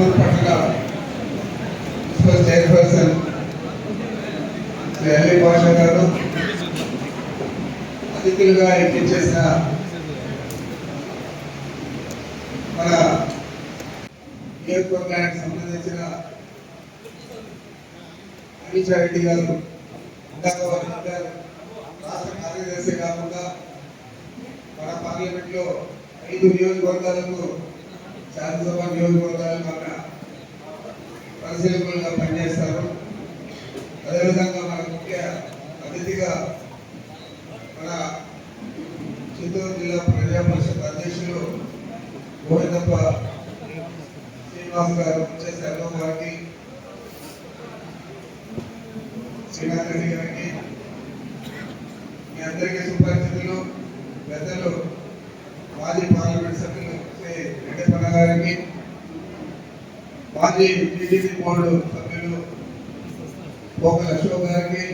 పొంగనూరు పట్టణ municipal chairperson Shri Ali భాష గారు, అతిథులుగా ఎక్కించేసిన మన నియోజకవర్గానికి సంబంధించిన రెడ్డి గారు, రాష్ట్ర కార్యదర్శి కాకుండా మన పార్లమెంట్ లో 5 నియోజకవర్గాలకు శాసనసభ నియోజకవర్గాలకు మన పరిశీలకులుగా పనిచేస్తారు. అదేవిధంగా మన ముఖ్య అతిథిగా మన చిత్తూరు జిల్లా ప్రజా పరిషత్ అధ్యక్షులు గోవిందప్ప శ్రీనివాస్ గారు చేశారు. వారికి శ్రీనాథ్ రెడ్డి గారికి, మీ అందరికీ సుపరిచితులు పెద్దలు మాజీ పార్లమెంట్ సభ్యులు శ్రీ వెంకటప్పన్న గారికి, మాజీ టీడీపీ బోర్డు సభ్యులు పోకల అశోక్ గారికి,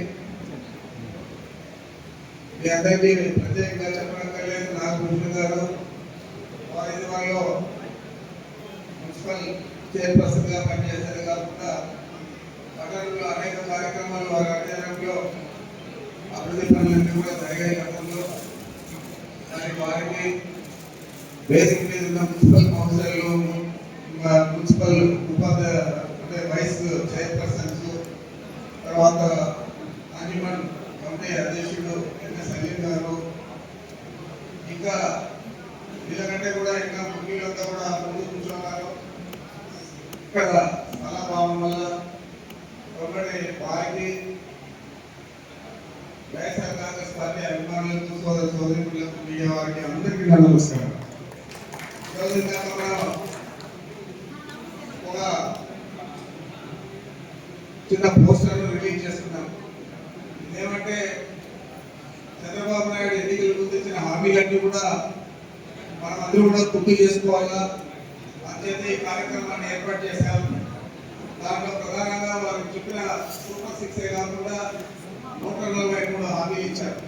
మీ అందరికీ ప్రత్యేకంగా చెప్పనక్కర్లేదు. నాగభూషణ్ గారు వాళ్ళు మున్సిపల్ చైర్పర్సన్ గా పనిచేసేది కాకుండా పట్టణంలో అనేక కార్యక్రమాలు వారి అధ్యయనంలో అభివృద్ధి పనులన్నీ కూడా జరిగాయి. గతంలో వారికి వేదిక మీద ఉన్న మున్సిపల్ కౌన్సిలర్లు, మున్సిపల్ ఉపాధ్యాయ అంటే వైస్ చైర్పర్సన్స్, తర్వాత అంజుమన్ కమిటీ అధ్యక్షుడు ఎన్ఎస్ సలీం గారు, ఇంకా వీళ్ళకంటే కూడా ఇంకా ముఖ్యులంతా కూడా ముందు కూర్చున్నారు. ఇక్కడ స్థలభావం వల్ల ఒకటి వారికి వైఎస్ఆర్ కాంగ్రెస్ పార్టీ అభిమానులకు, సోదర సోదరులకు, మీడియా వారికి అందరికీ నమస్కారం. ఒక చిన్న పోస్టర్ రిలీజ్ చేస్తున్నాం. ఇదేమంటే చంద్రబాబు నాయుడు ఎన్నికల ముందు ఇచ్చిన హామీలన్నీ కూడా మనం అందరూ కూడా గుర్తు చేసుకోవాలా. అంతేతే ఈ కార్యక్రమాన్ని ఏర్పాటు చేశాం. దాంట్లో ప్రధానంగా వారు చెప్పిన సూపర్ 6 కాకుండా 143 హామీలు ఇచ్చారు.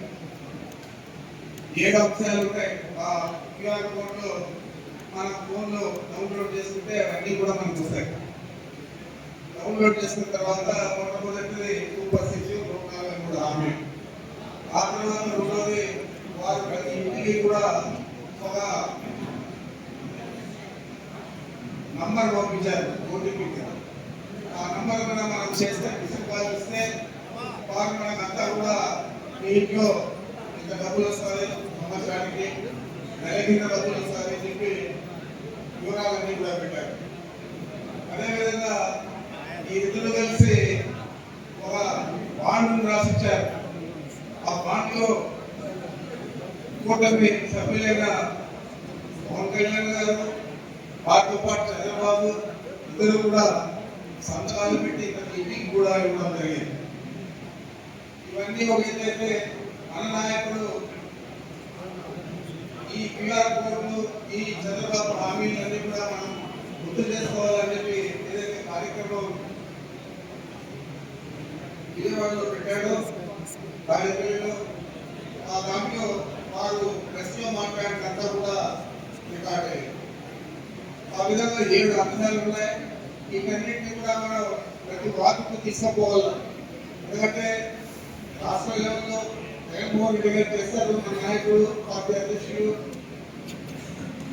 7 అంశాలు ఉంటాయి. ఆ క్యూఆర్ కోడ్లో మన ఫోన్లో డౌన్లోడ్ చేసుకుంటే అవన్నీ కూడా మనకు వస్తాయి. డౌన్లోడ్ చేసుకున్న తర్వాత మొట్టమొదటిది సూపర్ 6 143 హామీ. ఆ తర్వాత రెండోది వారు ప్రతి ఇంటికి కూడా ఒక నంబర్ పంపించారు, ఓటీపీ. ఆ నంబర్ కూడా మనం చేస్తే ఇస్తే వారు మనకంతా కూడా మీ ఇంట్లో ఇంత డబ్బులు వస్తుంది, సంవత్సరానికి నెలకి ఇంత డబ్బులు వస్తుంది అని చెప్పి వివరాలన్నీ కూడా పెట్టారు. అదేవిధంగా ఈ ఇద్దరు కలిసి ఒక బాండ్ రాసిచ్చారు. ఆ బాండ్లో కూటమి సభ్యులైన పవన్ కళ్యాణ్ గారు, వారితో పాటు చంద్రబాబు ఇద్దరు కూడా సంతకాలు పెట్టి ఇంటికి కూడా ఇవ్వడం జరిగింది. ఇవన్నీ ఒక ఏదైతే మన నాయకుడు ఈ క్యూఆర్ కోడ్లు, ఈ చంద్రబాబు హామీలన్నీ కూడా మనం గుర్తు చేసుకోవాలని చెప్పి ఏదైతే కార్యక్రమం విజయవాడలో పెట్టాడో కార్యక్రమంలో ఆ దాంట్లో వారు ప్రెస్లో మాట్లాడినంతా కూడా రికార్డ్ అయ్యింది. ఆ విధంగా 7 అంశాలు ఉన్నాయి. వీటన్నింటినీ కూడా మనం ప్రతి వార్డుకు తీసుకుపోవాలి. ఎందుకంటే రాష్ట్ర లెవెల్లో జగన్మోహన్ రెడ్డి గారు చేస్తారు, మన నాయకుడు, పార్టీ అధ్యక్షులు,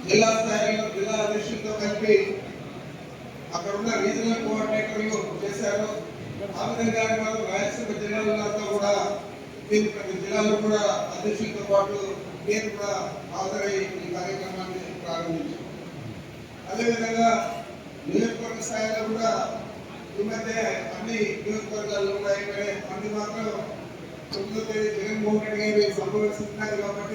జిల్లా స్థాయిలో జిల్లా అధ్యక్షులతో కలిపి అక్కడ ఉన్న రీజనల్ కోఆర్డినేటర్లు చేశారు. ఆ విధంగా మనం రాయలసీమ జిల్లాలంతా కూడా దీన్ని ప్రతి జిల్లాలో కూడా అధ్యక్షులతో పాటు నేను కూడా హాజరై ఈ కార్యక్రమాన్ని ప్రారంభించాను. అదేవిధంగా నియోజకవర్గ స్థాయిలో కూడా ఈ మధ్య అన్ని నియోజకవర్గాల్లో కూడా అయిపోయాయి. మంది మాత్రం 9వ తేదీ జగన్మోహన్ రెడ్డి గారి సంభవిస్తున్నారు కాబట్టి